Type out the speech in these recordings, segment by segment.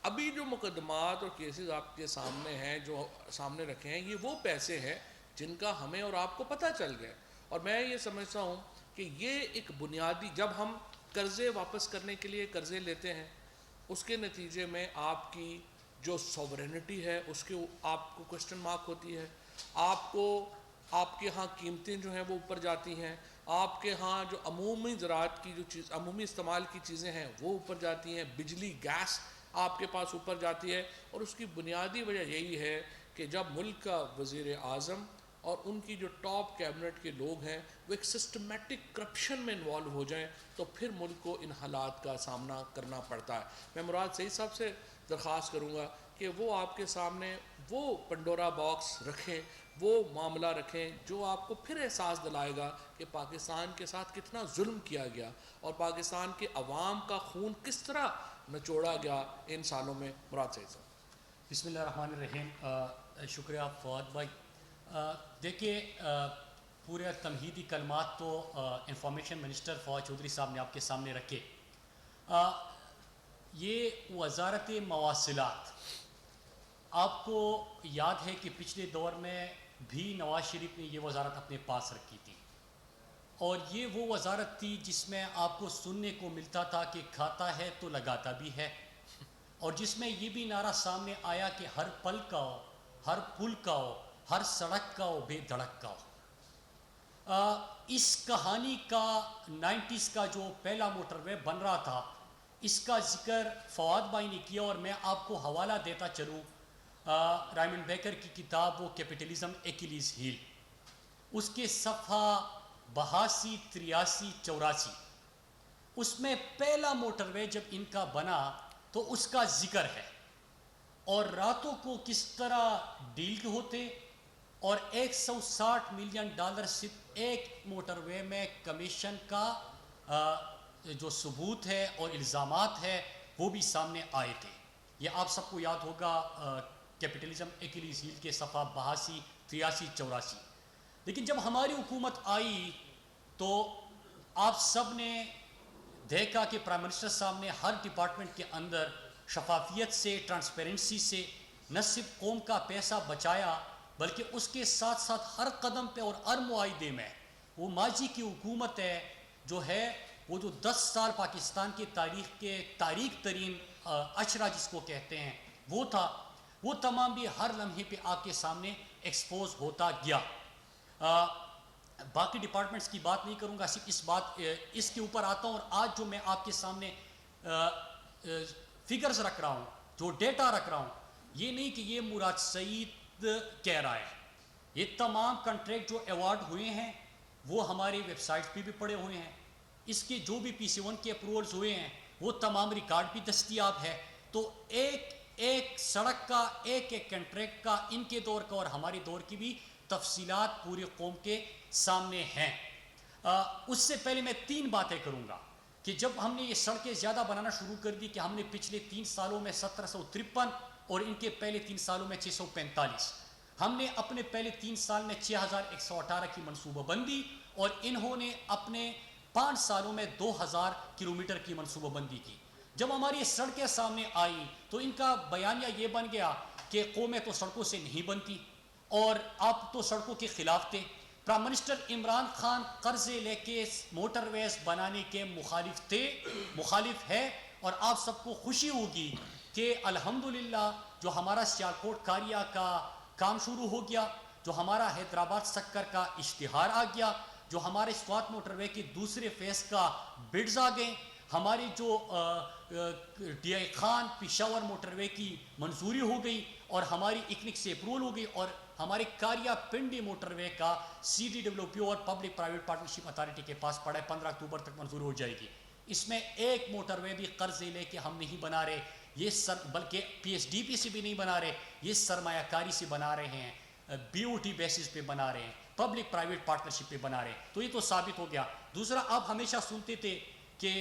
ابھی جو مقدمات اور کیسز آپ کے سامنے ہیں، جو سامنے رکھے ہیں، یہ وہ پیسے ہیں جن کا ہمیں اور آپ کو پتہ چل گیا. اور میں یہ سمجھتا ہوں کہ یہ ایک بنیادی، جب ہم قرضے واپس کرنے کے لیے قرضے لیتے ہیں، اس کے نتیجے میں آپ کی جو سوورینٹی ہے اس کے آپ کو کوشچن مارک ہوتی ہے. آپ کو آپ کے ہاں قیمتیں جو ہیں وہ اوپر جاتی ہیں، آپ کے ہاں جو عمومی زراعت کی جو چیز، عمومی استعمال کی چیزیں ہیں وہ اوپر جاتی ہیں، بجلی گیس آپ کے پاس اوپر جاتی ہے. اور اس کی بنیادی وجہ یہی ہے کہ جب ملک کا وزیر اعظم اور ان کی جو ٹاپ کیبنٹ کے لوگ ہیں وہ ایک سسٹمیٹک کرپشن میں انوالو ہو جائیں تو پھر ملک کو ان حالات کا سامنا کرنا پڑتا ہے. میں مراد سعید صاحب سے درخواست کروں گا کہ وہ آپ کے سامنے وہ پنڈورا باکس رکھیں، وہ معاملہ رکھیں جو آپ کو پھر احساس دلائے گا کہ پاکستان کے ساتھ کتنا ظلم کیا گیا اور پاکستان کے عوام کا خون کس طرح نچوڑا گیا ان سالوں میں. مراد سعید صاحب. بسم اللہ الرحمن الرحیم. شکریہ فواد بھائی. دیکھیے پورے تمہیدی کلمات تو انفارمیشن منسٹر فواد چودھری صاحب نے آپ کے سامنے رکھے. یہ وزارت مواصلات، آپ کو یاد ہے کہ پچھلے دور میں بھی نواز شریف نے یہ وزارت اپنے پاس رکھی تھی، اور یہ وہ وزارت تھی جس میں آپ کو سننے کو ملتا تھا کہ کھاتا ہے تو لگاتا بھی ہے، اور جس میں یہ بھی نعرہ سامنے آیا کہ ہر پل کا ہو، ہر پل کا ہو، ہر سڑک کا ہو، بے دھڑک کا ہو. اس کہانی کا 90s کا جو پہلا موٹر وے بن رہا تھا، اس کا ذکر فواد بھائی نے کیا، اور میں آپ کو حوالہ دیتا چلوں رائمنڈ بیکر کی کتاب وہ کیپٹلزم ایکلیز ہیل، اس کے صفحہ 82، 83، 84، اس میں پہلا موٹر وے جب ان کا بنا تو اس کا ذکر ہے، اور راتوں کو کس طرح ڈیل ہوتے، اور $160 ملین صرف ایک موٹر وے میں کمیشن کا جو ثبوت ہے اور الزامات ہے وہ بھی سامنے آئے تھے. یہ آپ سب کو یاد ہوگا کیپٹلزم ایکلیز ہیل کے صفحہ 82، 83، 84. لیکن جب ہماری حکومت آئی تو آپ سب نے دیکھا کہ پرائم منسٹر صاحب نے ہر ڈپارٹمنٹ کے اندر شفافیت سے، ٹرانسپیرنسی سے نہ صرف قوم کا پیسہ بچایا بلکہ اس کے ساتھ ساتھ ہر قدم پہ اور ہر معاہدے میں وہ ماضی کی حکومت ہے جو ہے، وہ جو 10 سال پاکستان کی تاریخ کے تاریک ترین اشرا جس کو کہتے ہیں وہ تھا، وہ تمام بھی ہر لمحے پہ آپ کے سامنے ایکسپوز ہوتا گیا. باقی ڈپارٹمنٹس کی بات نہیں کروں گا، صرف اس کے اوپر آتا ہوں. اور آج جو میں آپ کے سامنے فگرز رکھ رہا ہوں، جو ڈیٹا رکھ رہا ہوں، یہ نہیں کہ یہ مراد سعید کہہ رہا ہے، یہ تمام کنٹریکٹ جو ایوارڈ ہوئے ہیں وہ ہماری ویب سائٹ پہ بھی پڑے ہوئے ہیں. اس کے جو بھی PC1 کے اپروولز ہوئے ہیں وہ تمام ریکارڈ بھی دستیاب ہے. تو ایک سڑک کا، ایک کنٹریکٹ کا، ان کے دور کا اور ہمارے دور کی بھی تفصیلات پوری قوم کے سامنے ہیں. اس سے پہلے میں 3 باتیں کروں گا کہ جب ہم نے یہ سڑکیں زیادہ بنانا شروع کر دی کہ ہم نے پچھلے 3 سالوں میں 1753 اور ان کے پہلے 3 سالوں میں 645، ہم نے اپنے پہلے 3 سال میں 6118 کی منصوبہ بندی، اور انہوں نے اپنے 5 سالوں میں 2000 کلومیٹر کی منصوبہ بندی کی. جب ہماری یہ سڑکیں سامنے آئی تو ان کا بیانیہ یہ بن گیا کہ قومیں تو سڑکوں سے نہیں بنتی اور آپ تو سڑکوں کے خلاف تھے. پرائم منسٹر عمران خان قرضے لے کے موٹر ویز بنانے کے مخالف ہے، اور آپ سب کو خوشی ہوگی کہ الحمدللہ جو ہمارا سیالکوٹ کاریا کا کام شروع ہو گیا، جو ہمارا حیدرآباد سکر کا اشتہار آ گیا، جو ہمارے سوات موٹر وے کے دوسرے فیز کا بڈز آ گئے، ہماری جو D I Khan Peshawar motorway کی منظوری ہو گئی، اور ہماری اکنک سے اپروول ہو گئی، اور ہمارے کاریا پنڈی موٹر وے کا CDWPO اور پبلک پرائیویٹ پارٹنرشپ اتھارٹی کے پاس پڑا ہے، 15 اکتوبر تک منظور ہو جائے گی. اس میں ایک موٹر وے بھی قرضے لے کے ہم نہیں بنا رہے، بلکہ PSDP سے بھی نہیں بنا رہے، یہ سرمایہ کاری سے بنا رہے ہیں، BOT بیسس پہ بنا رہے ہیں، پبلک پرائیویٹ پارٹنرشپ پہ بنا رہے ہیں. تو یہ تو ثابت ہو گیا. دوسرا، آپ ہمیشہ سنتے تھے کہ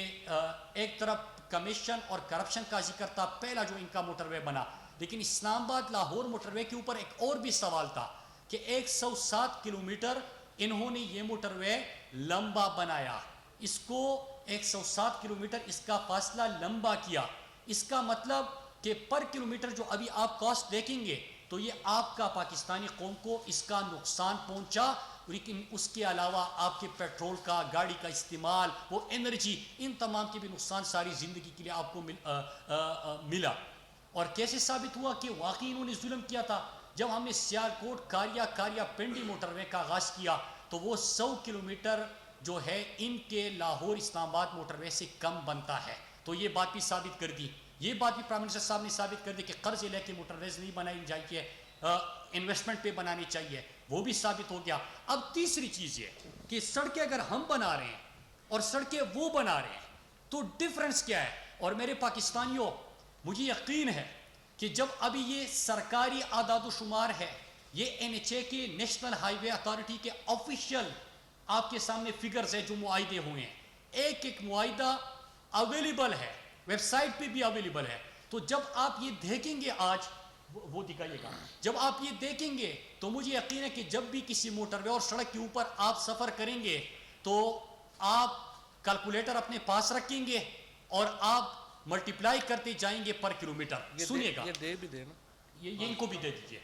ایک طرف کمیشن اور کرپشن کا ذکر تھا، پہلا جو ان کا موٹر وے بنا، لیکن اسلام آباد لاہور موٹر وے کے اوپر ایک اور بھی سوال تھا کہ 107 کلومیٹر انہوں نے یہ موٹر وے لمبا بنایا، اس کو 107 کلومیٹر اس کا فاصلہ لمبا کیا. اس کا مطلب کہ پر کلومیٹر جو ابھی آپ کاسٹ دیکھیں گے تو یہ آپ کا پاکستانی قوم کو اس کا نقصان پہنچا، لیکن اس کے علاوہ آپ کے پیٹرول کا، گاڑی کا استعمال، وہ انرجی، ان تمام کے بھی نقصان ساری زندگی کے لیے آپ کو ملا۔ اور کیسے ثابت ہوا کہ واقعی انہوں نے ظلم کیا تھا؟ جب ہم نے سیالکوٹ کاریا پنڈی موٹر وے کا آغاز کیا تو وہ 100 کلومیٹر جو ہے ان کے لاہور اسلام آباد موٹر وے سے کم بنتا ہے۔ تو یہ بات بھی ثابت کر دی، یہ بات بھی پرائم منسٹر صاحب نے ثابت کر دی کہ قرض لے کے موٹر ویز نہیں بنائی چاہیے، انویسٹمنٹ پہ بنانی چاہیے، وہ بھی ثابت ہو گیا۔ اب تیسری چیز یہ کہ سڑکیں اگر ہم بنا رہے ہیں اور سڑکیں وہ بنا رہے ہیں تو ڈفرنس کیا ہے؟ اور میرے پاکستانیوں، مجھے یقین ہے کہ جب ابھی یہ سرکاری اعداد و شمار ہے، یہ NHA کے نیشنل ہائی وے اتھارٹی کے آفیشیل آپ کے سامنے فگرز ہیں جو معاہدے ہوئے ہیں، ایک ایک معاہدہ اویلیبل ہے، ویب سائٹ پہ بھی اویلیبل ہے۔ تو جب آپ یہ دیکھیں گے، آج وہ دکھائیے گا، جب آپ یہ دیکھیں گے تو مجھے یقین ہے کہ جب بھی کسی موٹر وے اور سڑک کے اوپر آپ سفر کریں گے تو آپ کیلکولیٹر اپنے پاس رکھیں گے اور آپ ملٹیپلائی کرتے جائیں گے پر کلومیٹر۔ سنیے گا، یہ دے بھی دینا، یہ ان کو بھی دے دیجئے۔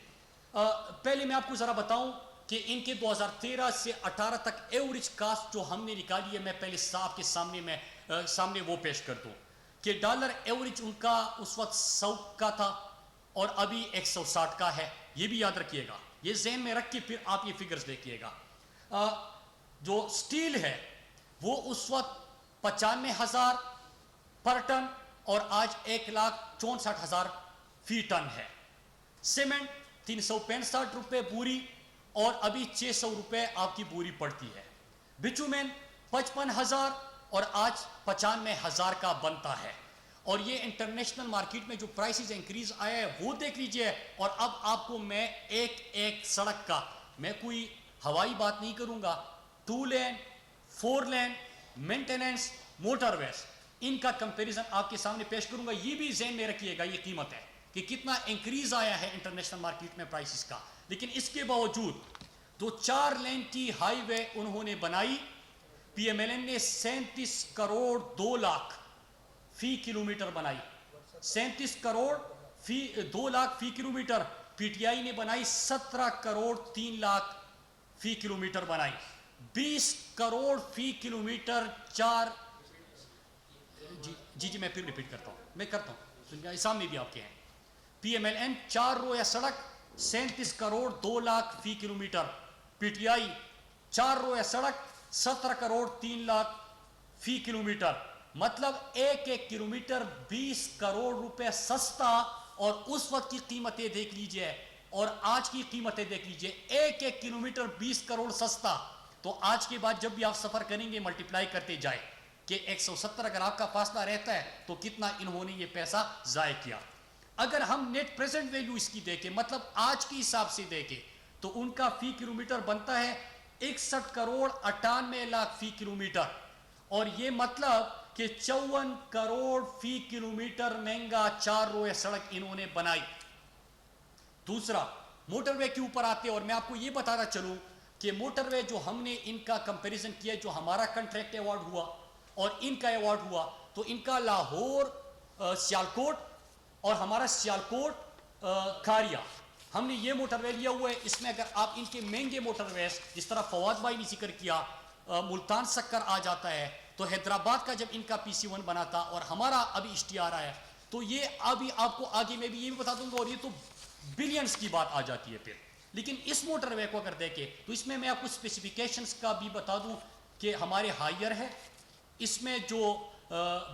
پہلے میں آپ کو ذرا بتاؤں کہ ان کے 2013 سے 18 تک ایوریج کاسٹ جو ہم نے نکالی ہے، میں پہلے صاحب کے سامنے وہ پیش کر دوں کہ ڈالر ایوریج ان کا اس وقت 100 کا تھا اور ابھی 160 کا ہے، یہ بھی یاد رکھیے گا، یہ ذہن میں رکھ کے پھر آپ یہ فگرز دیکھیے گا۔ جو سٹیل ہے وہ اس وقت 95,000 پر ٹن اور آج 1,64,000 فی ٹن ہے۔ سیمنٹ 365 روپے بوری اور ابھی 600 روپے آپ کی بوری پڑتی ہے۔ بچومن 55,000 اور آج 95,000 کا بنتا ہے۔ اور یہ انٹرنیشنل مارکیٹ میں جو پرائسز انکریز آیا ہے وہ دیکھ لیجئے۔ اور اب آپ کو میں ایک سڑک کا، میں کوئی ہوائی بات نہیں کروں گا، 2 لین 4 لین مینٹیننس موٹر ویز، ان کا کمپیریزن آپ کے سامنے پیش کروں گا۔ یہ بھی ذہن میں رکھیے گا، یہ قیمت ہے کہ کتنا انکریز آیا ہے انٹرنیشنل مارکیٹ میں پرائسز کا۔ لیکن اس کے باوجود جو 4 لین کی ہائی وے انہوں نے بنائی، PMLN نے 37 کروڑ 2 لاکھ فی کلومیٹر بنائی، 37 کروڑ 2 لاکھ فی کلومیٹر۔ PTI نے بنائی 17 کروڑ 3 لاکھ فی کلومیٹر بنائی، 20 کروڑ فی کلومیٹر 4 جی میں پھر ریپیٹ کرتا ہوں، سامنے بھی آپ کے ہیں۔ PMLN 4 رویہ سڑک 37 کروڑ 2 لاکھ فی کلومیٹر، PTI 4 رویہ سڑک 17 کروڑ 3 لاکھ فی کلومیٹر، مطلب ایک کلومیٹر 20 کروڑ روپے سستا۔ اور اس وقت کی قیمتیں دیکھ لیجئے اور آج کی قیمتیں دیکھ لیجئے، ایک کلومیٹر 20 کروڑ سستا۔ تو آج کے بعد جب بھی آپ سفر کریں گے ملٹیپلائی کرتے جائے کہ 170 اگر آپ کا فاصلہ رہتا ہے تو کتنا انہوں نے یہ پیسہ ضائع کیا۔ اگر ہم نیٹ پریزنٹ ویلیو اس کی دیکھیں، مطلب آج کے حساب سے دیکھیں، تو ان کا فی کلومیٹر بنتا ہے 61 کروڑ 98 لاکھ فی کلومیٹر، اور یہ مطلب کہ 54 کروڑ فی کلومیٹر مہنگا 4 رویہ سڑک انہوں نے بنائی۔ دوسرا، موٹر وے کے اوپر آتے، اور میں آپ کو یہ بتانا چلوں کہ موٹر وے جو ہم نے ان کا کمپیریزن کیا، جو ہمارا کنٹریکٹ ایوارڈ ہوا اور ان کا ایوارڈ ہوا، تو ان کا لاہور سیالکوٹ اور ہمارا سیالکوٹ کھاریا، ہم نے یہ موٹر وے لیا ہوا ہے۔ اس میں اگر آپ ان کے مہنگے موٹر ویز، جس طرح فواد بھائی نے ذکر کیا، ملتان سکر آ جاتا ہے، تو حیدرآباد کا جب ان کا PC1 بنا تھا اور ہمارا ابھی HTR آیا ہے، تو یہ ابھی آپ کو آگے میں بھی یہ بھی بتا دوں گا، اور یہ تو بلینز کی بات آ جاتی ہے پھر۔ لیکن اس موٹر وے کو اگر دیکھیں تو اس میں آپ کو اسپیسیفیکیشنز کا بھی بتا دوں کہ ہمارے ہائیر ہے، اس میں جو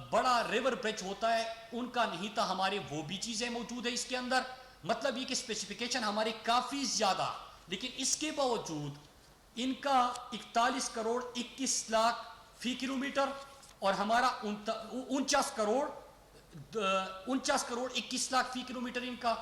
بڑا ریور برج ہوتا ہے ان کا نہیں تھا، ہمارے وہ بھی چیزیں موجود ہیں اس کے اندر، مطلب یہ کہ اسپیسیفیکیشن ہمارے کافی زیادہ، لیکن اس کے باوجود ان کا 41 کروڑ 21 لاکھ فی کلومیٹر اور ہمارا 49 کروڑ 21 لاکھ فی کلومیٹر ان کا،